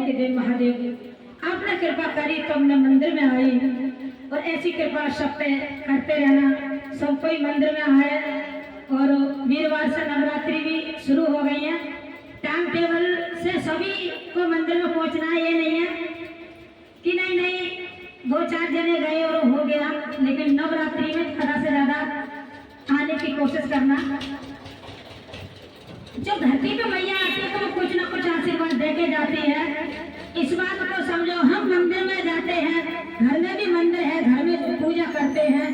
कि देव महादेव आपने कृपा करी तो हमने मंदिर में आई, और ऐसी कृपा सब पे करते रहना। सब कोई मंदिर में आए, और वीरवार से नवरात्रि भी शुरू हो गई है। टाइम टेबल से सभी को मंदिर में पहुंचना है, ये नहीं है कि नहीं 2-4 जने गए और हो गया, लेकिन नवरात्रि में ज़्यादा से ज़्यादा आने की कोशिश करना। जो धरती पे मैया आती है तो वो कुछ ना कुछ आशीर्वाद दे के जाती है। इस बात को समझो, हम मंदिर में जाते हैं, घर में भी मंदिर है, घर में जो पूजा करते हैं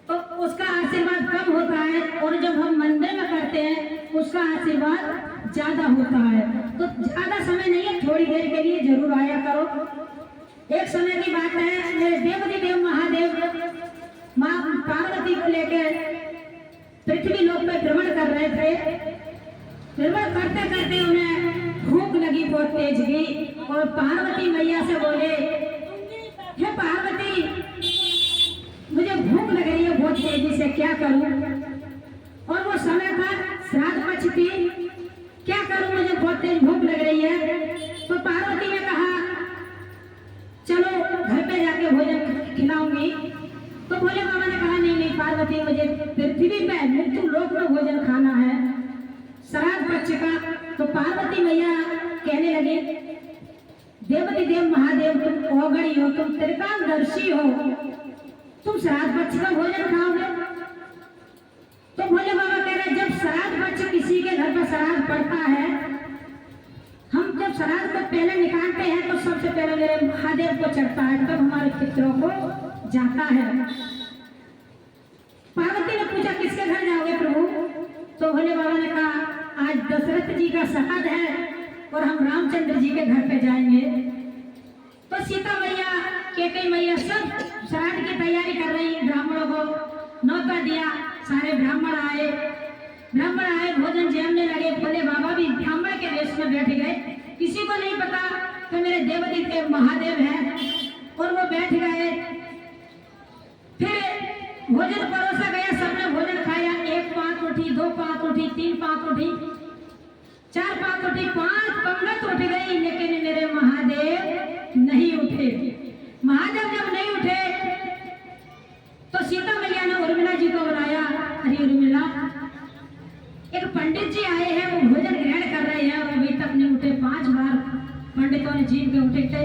तो उसका आशीर्वाद कम होता है, और जब हम मंदिर में करते हैं उसका आशीर्वाद ज्यादा होता है। तो ज्यादा समय नहीं है, थोड़ी देर के लिए जरूर आया करो। एक समय की बात है, मेरे देव महादेव माँ पार्वती को लेकर पृथ्वी लोक पे भ्रमण कर रहे थे। भ्रमण करते करते उन्हें भूख लगी बहुत तेज की, और पार्वती मैया से बोले, हे पार्वती मुझे भूख लग रही है बहुत तेजी से, क्या करूं? और वो समय था श्राद्ध पक्ष थी, क्या करूं, मुझे बहुत तेज भूख लग रही है। तो पार्वती ने कहा चलो घर पे जाके भोजन खिलाऊंगी। तो भोले बाबा ने कहा नहीं पार्वती, मुझे पृथ्वी पे मृत्यु लोक में भोजन खाना है श्राद्ध पक्ष का। तो पार्वती मैया कहने लगे, देव महादेव तुम औगड़ी हो, तुम त्रिकालदर्शी हो, तुम श्राद्ध पक्ष का भोजन खाओगे? तो भोले बाबा कह रहे, जब श्राद्ध पक्ष किसी के घर पर श्राद्ध पड़ता है, हम जब श्राद्ध को पहले निकालते हैं तो सबसे पहले मेरे महादेव को चढ़ता है, तब हमारे पितरों को जाता है। पार्वती ने पूछा किसके घर जाओगे प्रभु? तो भोले बाबा ने कहा आज दशरथ जी का श्राद्ध है और हम रामचंद्र जी के घर पे जाएंगे। तो सीता मैया, कैकेयी मैया सब श्राद्ध की तैयारी कर रही, ब्राह्मणों को न्योता दिया, सारे ब्राह्मण आए, भोजन जमने लगे। भोले बाबा भी ब्राह्मण के वेश में बैठ गए, किसी को नहीं पता कि मेरे देव महादेव हैं, और वो बैठ गए। फिर भोजन परोसा गया, सबने भोजन खाया। 1 पात उठी, 2 पात उठी, 3 पात उठी, 4 पात उठी, 5 पंगत उठ गई, लेकिन मेरे महादेव नहीं उठे। महादेव जब नहीं उठे तो सीता मैया ने उर्मिला जी को बुलाया, अरे उर्मिला, एक पंडित जी आए हैं, वो भोजन ग्रहण कर रहे हैं और अभी तक नहीं उठे। 5 बार पंडितों ने जीव के उठे थे।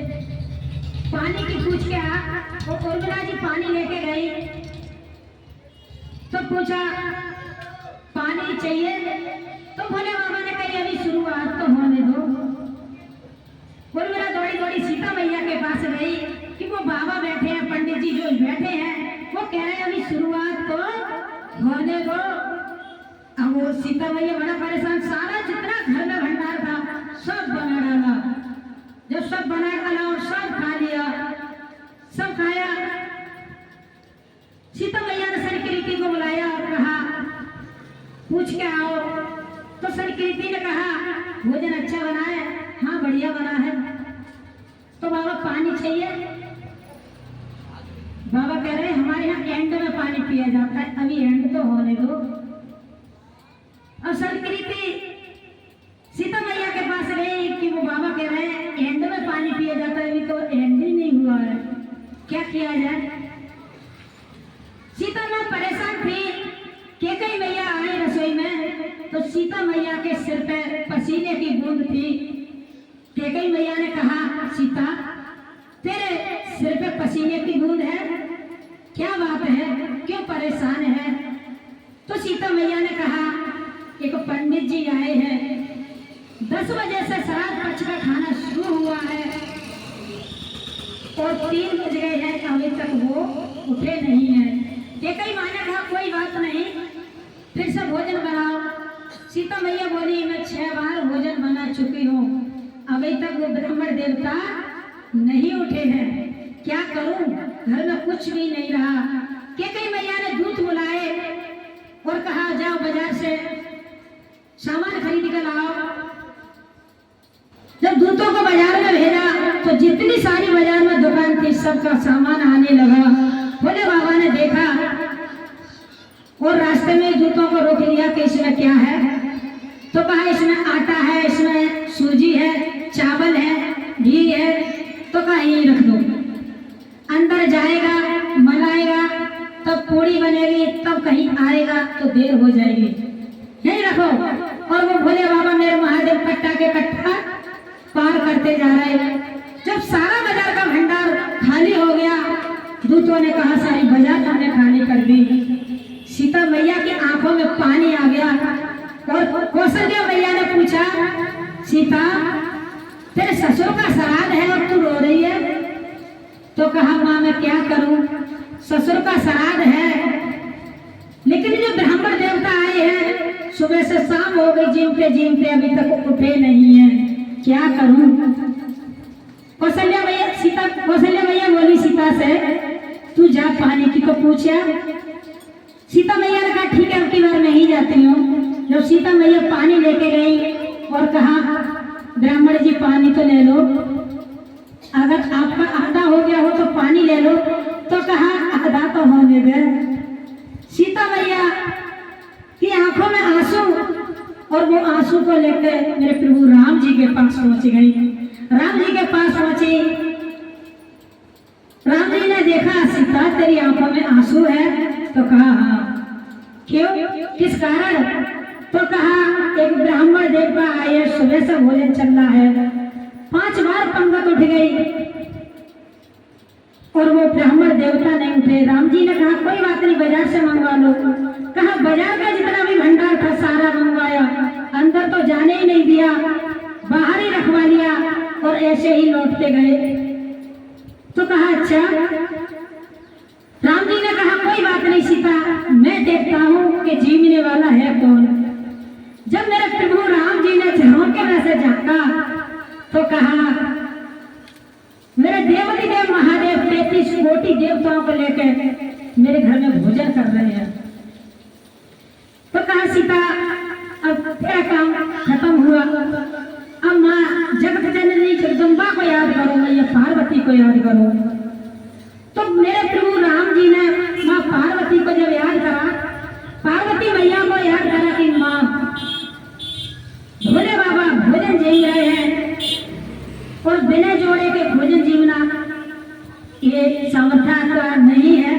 पानी की पूछ के वो उर्मिला जी पानी लेके गई, तो पूछा पानी चाहिए? तो भोले बाबा ने कही अभी शुरुआत तो होने दो। उर्मिला दौड़ी सीता मैया के पास गई कि वो बाबा बैठे हैं, पंडित जी जो बैठे हैं, वो कह रहे हैं अभी शुरुआत तो होने दो। अब वो सीता मैया बड़ा परेशान, सारा जितना घर में भंडार था सब बना डाला। जब सब बना डाला और सब खा लिया, सब खाया, सीता मैया ने संकीर्ति को बुलाया और कहा पूछ के आओ। तो संकीर्ति ने कहा भोजन अच्छा बना है? हाँ बढ़िया बना है। तो बाबा पानी चाहिए? बाबा कह रहे हमारे यहाँ एंड में पानी पिया जाता है, अभी एंड तो होने दो। अब संकीर्ति सीता मैया के पास गई कि वो बाबा कह रहे हैं एंड में पानी पिया जाता है, अभी तो एंड ही नहीं हुआ है, क्या किया जाए? सीता माँ परेशान थी। कैकेयी मैया आई रसोई में, तो सीता मैया के सिर पे पसीने की बूंद थी। कैकेयी मैया ने कहा सीता, तेरे सिर पे पसीने की बूंद है, क्या बात है, क्यों परेशान है? तो सीता मैया ने कहा एक पंडित जी आए हैं, 10 बजे से श्राद्ध पक्ष का खाना शुरू हुआ है और 3 बज गए हैं, अभी तक वो उठे नहीं है। कैकेयी माँ ने कहा कोई बात नहीं, फिर से भोजन बनाओ। सीता मैया बोली मैं 6 बार भोजन बना चुकी हूँ, अभी तक वो ब्राह्मण देवता नहीं उठे हैं, क्या करूं? घर में कुछ भी नहीं रहा। कैकेयी मैया ने दूत बुलाए और कहा जाओ बाजार से सामान खरीद कर लाओ। जब दूतों को बाजार में भेजा तो जितनी सारी बाजार में दुकान थी सबका सामान आने लगा। भोले बाबा ने देखा और रास्ते में दूतों को रोक लिया कि इसमें क्या है? तो कहा इसमें आटा है, इसमें सूजी है, चावल है, दो, अंदर जाएगा, मनाएगा, तब पूड़ी बनेगी, तब कहीं आएगा तो देर हो जाएगी, यही रखो। और वो भोले बाबा मेरे महादेव कट्टा के कट्टा पार करते जा रहे हैं। जब सारा बाजार का भंडार खाली हो गया, दूतों ने कहा सारी बाजार हमने खाली कर दी। सीता मैया की आंखों में पानी आ गया और कौशल्या मैया ने पूछा, सीता तेरे ससुर का श्राद्ध है और तू रो रही है? तो कहा माँ मैं क्या करूं, ससुर का श्राद्ध है, लेकिन जो ब्राह्मण देवता आए हैं सुबह से शाम हो गई, जीमते अभी तक उठे नहीं है, क्या करूं? कौशल्या मैया बोली सीता से, तू जा पानी की को पूछा। सीता मैया ने कहा ठीक है, अब की बार मैं ही जाती हूँ। जब सीता मैया पानी लेके गई और कहा ब्राह्मण जी पानी तो ले लो, अगर आपका आधा हो गया हो तो पानी ले लो। तो कहा आधा तो होने दे। सीता मैया की आंखों में आंसू, और वो आंसू को लेकर मेरे प्रभु राम जी के पास पहुंच गई। राम जी के पास पहुंची, राम जी ने देखा सीता तेरी आंखों में आंसू है? तो कहा हाँ। क्यों, किस कारण? तो कहा एक ब्राह्मण देवता आए, सुबह से भोजन चल रहा है, 5 बार पंगत उठ गई और वो ब्राह्मण देवता नहीं उठे। राम जी ने कहा कोई बात नहीं, बाजार से मंगवा लो। कहा बाजार का जितना भी भंडार था सारा मंगवाया, अंदर तो जाने ही नहीं दिया, बाहर ही रखवा लिया और ऐसे ही लौटते गए। तो कहा अच्छा। राम जी ने कहा कोई बात नहीं सीता, मैं देखता हूँ कि जीवने वाला है कौन। जब मेरे प्रभु राम जी ने झरोखे में से झांका तो कहा मेरे देवती देव महादेव 33 कोटि देवताओं को लेकर मेरे घर में भोजन कर रहे हैं। तो कहा सीता अब तेरा काम खत्म हुआ, अब माँ जगत जननी जगदम्बा को याद करो, मैया पार्वती को याद करो। तो मेरे प्रभु राम जी ने माँ पार्वती को जब याद करा, पार्वती मैया को याद करा कि माँ भोले बाबा भोजन जीव रहे हैं और बिना जोड़े के भोजन जीवना ये सामर्थ्य नहीं है।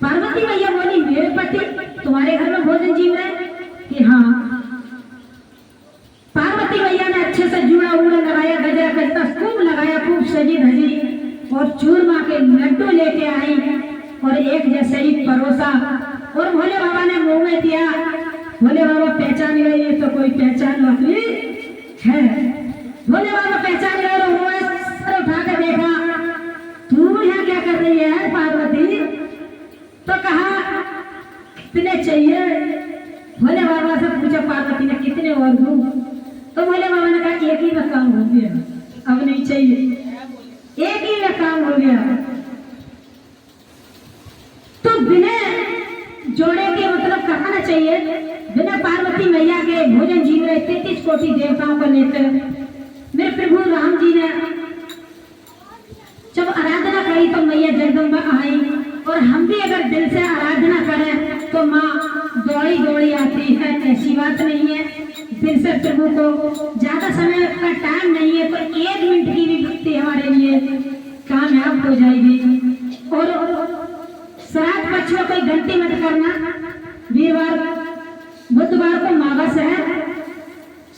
पार्वती मैया बोली मेरे पति तुम्हारे घर में भोजन जीव रहे कि हाँ। पार्वती मैया ने अच्छे से जूड़ा उड़ा लगाया, गजरा कजरा खूब लगाया, खूब सजी धजी और चूरमा के लड्डू लेके आई और एक जैसे ही परोसा और भोले बाबा ने मुंह में दिया। भोले बाबा पहचान गए, ये तो कोई पहचान वाली है। भोले बाबा पहचान गए और वो सर उठा के देखा, तू यहाँ क्या कर रही है पार्वती? तो कहा कितने चाहिए? भोले बाबा से पूछा पार्वती ने कितने और दूं? तो भोले बाबा ने कहा एक ही में काम हो गया, अब नहीं चाहिए, एक ही में काम हो गया। तो बिना जोड़े के मतलब कहना चाहिए, बिना पार्वती मैया के भोजन जीव रहे 33 कोटि देवताओं को लेकर मेरे प्रभु राम जी ने जब आराधना करी तो मैया जगदम्बा आई। और हम भी अगर दिल से आराधना करें तो माँ दौड़ी दौड़ी आती है, ऐसी बात नहीं है। दिल से प्रभु को ज्यादा समय का टाइम नहीं है, तो 1 मिनट की भी भक्ति हमारे लिए कामयाब हो जाएगी। और श्राद्ध पक्ष में कोई घंटी मत करना। वीरवार बुधवार को मावस है,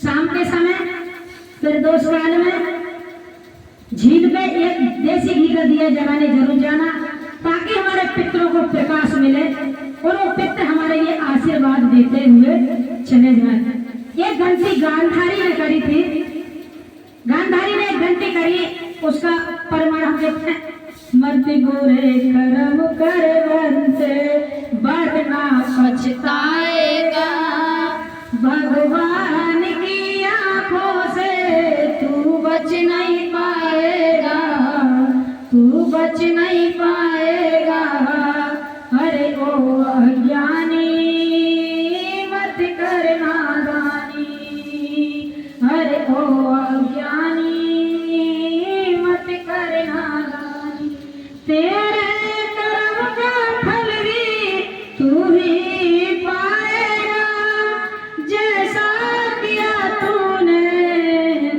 शाम के समय फिर दोष काल में झील पे एक देसी घी का दिया जलाने जरूर जाना, ताकि हमारे पितरों को प्रकाश मिले और वो पितर हमारे लिए आशीर्वाद देते हुए चले जाए। ये घंटी गांधारी ने करी थी, गांधारी ने एक घंटी करी, उसका प्रमाण हम देखते हैं। मत बुरे कर्म कर बनते बढ़ना पछताएगा, भगवान की आंखों से तू बच नहीं पाएगा, तू बच नहीं पाएगा। अरे ओ अज्ञानी मत कर नादानी, अरे ओ अज्ञानी मत कर नादानी। तेरे कर्म का फल भी तू ही पाएगा, जैसा किया तूने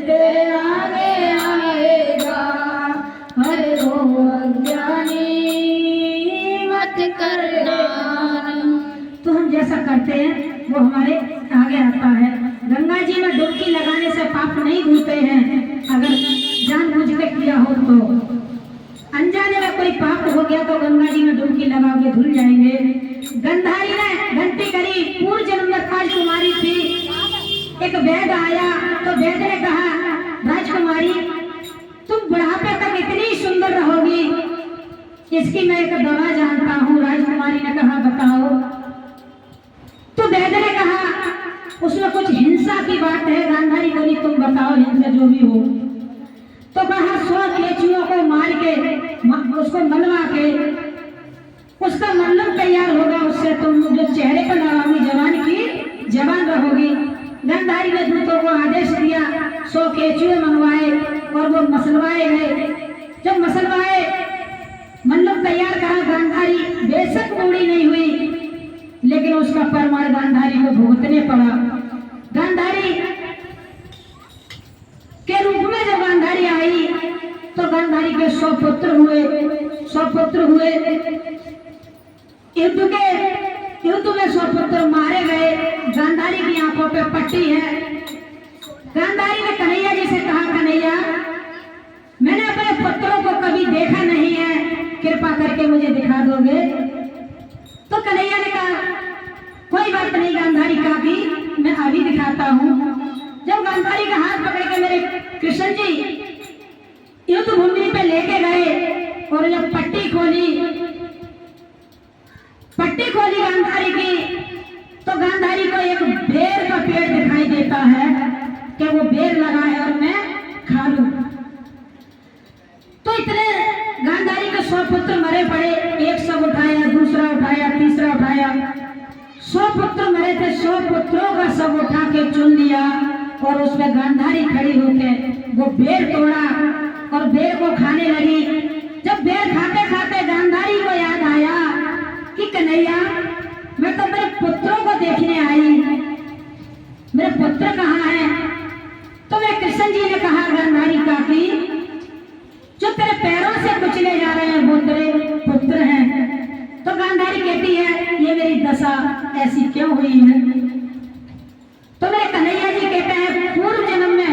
तेरे आगे आएगा। अरे करते हैं वो हमारे आगे आता है। गंगा जी में डुबकी लगाने से पाप नहीं धुलते हैं, अगर जानबूझ के किया हो तो। अनजाने में कोई पाप हो गया तो गंगा जी में डुबकी लगा के धुल जाएंगे। गंधारी ने गलती करी, पूर्व जन्म में राजकुमारी थी। एक वैद्य आया तो वैद्य ने कहा, राजकुमारी तुम बुढ़ापे तक इतनी सुंदर रहोगी, इसकी मैं एक दवा जानता हूँ। राजकुमारी ने कहा, बताओ। तो वैद्य ने कहा, उसमें कुछ हिंसा की बात है। गांधारी बोली, तुम बताओ, हिंसा जो भी हो। तो कहा, 100 केचुओं को मार के उसको मलवा के उसका मल्लम तैयार होगा, उससे तुम जो चेहरे पर लगाओगी जवान की जवान रहोगी। गंधारी ने दूतों को आदेश दिया, 100 केचुए मंगवाए और वो मसलवाए गए। जब मसलवाए, मल्लम तैयार करा, गांधारी बेशक बूढ़ी नहीं हुई, लेकिन उसका परमार गांधारी को भुगतने पड़ा। गांधारी के रूप में जब गांधारी आई तो गांधारी के 100 पुत्र हुए। 100 पुत्र हुए, युद्ध में 100 पुत्र मारे गए। गांधारी की आंखों पे पट्टी है। गांधारी ने कन्हैया जी से कहा, कन्हैया मैंने अपने पुत्रों को कभी देखा नहीं है, कृपा करके मुझे दिखा दोगे? तो कन्हैया ने कहा, कोई बात नहीं गांधारी काकी, मैं अभी दिखाता हूँ। जब गांधारी का हाथ पकड़ के मेरे कृष्ण जी युद्ध भूमि पे लेके गए और जब पट्टी खोली गांधारी की, तो गांधारी को एक बेर का पेड़ दिखाई देता है कि वो बेर लगा है और मैं खा लूं। तो इतने गांधारी के 100 पुत्र मरे पड़े। एक सब उठाया, दूसरा उठाया, तीसरा उठाया, 100 पुत्र मरे थे। 100 पुत्रों का सब उठा के चुन लिया और उसमें गांधारी खड़ी होकर वो बेर तोड़ा और बेर को खाने लगी। जब बेर खाते खाते गांधारी को याद आया कि कन्हैया मैं तो मेरे पुत्रों को देखने आई, मेरे पुत्र कहाँ हैं? तो मैं कृष्ण जी ने कहा, गांधारी काकी जो तेरे पैरों से कुचले जा रहे हैं वो तेरे पुत्र हैं। तो गांधारी कहती है, ये मेरी दशा ऐसी क्यों हुई है? तो मेरे कन्हैया जी कहते हैं, पूर्व जन्म में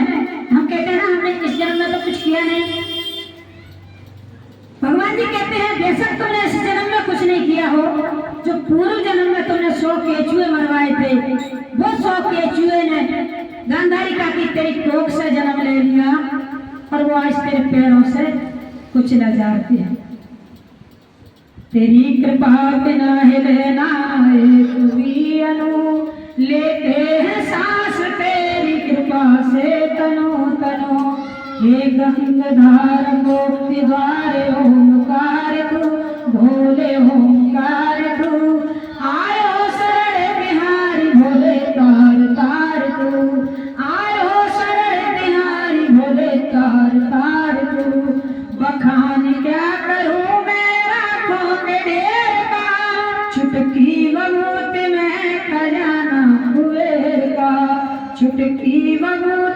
हम कहते हैं ना, हमने इस जन्म में तो कुछ किया नहीं। भगवान जी कहते हैं, बेशक तुमने इस जन्म में कुछ नहीं किया हो, जो पूर्व जन्म में तुमने 100 केचुए मरवाए थे, वो 100 केचुए ने गांधारी काकी तेरी कोख से जन्म ले लिया और वो आज तेरे पैरों से कुचला जाते हैं। तेरी कृपा बिना हिले ना कोई अनु, लेते हैं सांस तेरी कृपा से तनो तनो। हे गंगाधर गोप्ति द्वारे ओंकार तू, भोले ओंकार तू, आयो शरण बिहारी भोले तार तार तू, आयो शरण बिहारी भोले तार तार तू। बखान क्या करूं मैं राखों के ढेर का, चुटकी बबूत में खजाना कुबेर का, चुटकी बबूत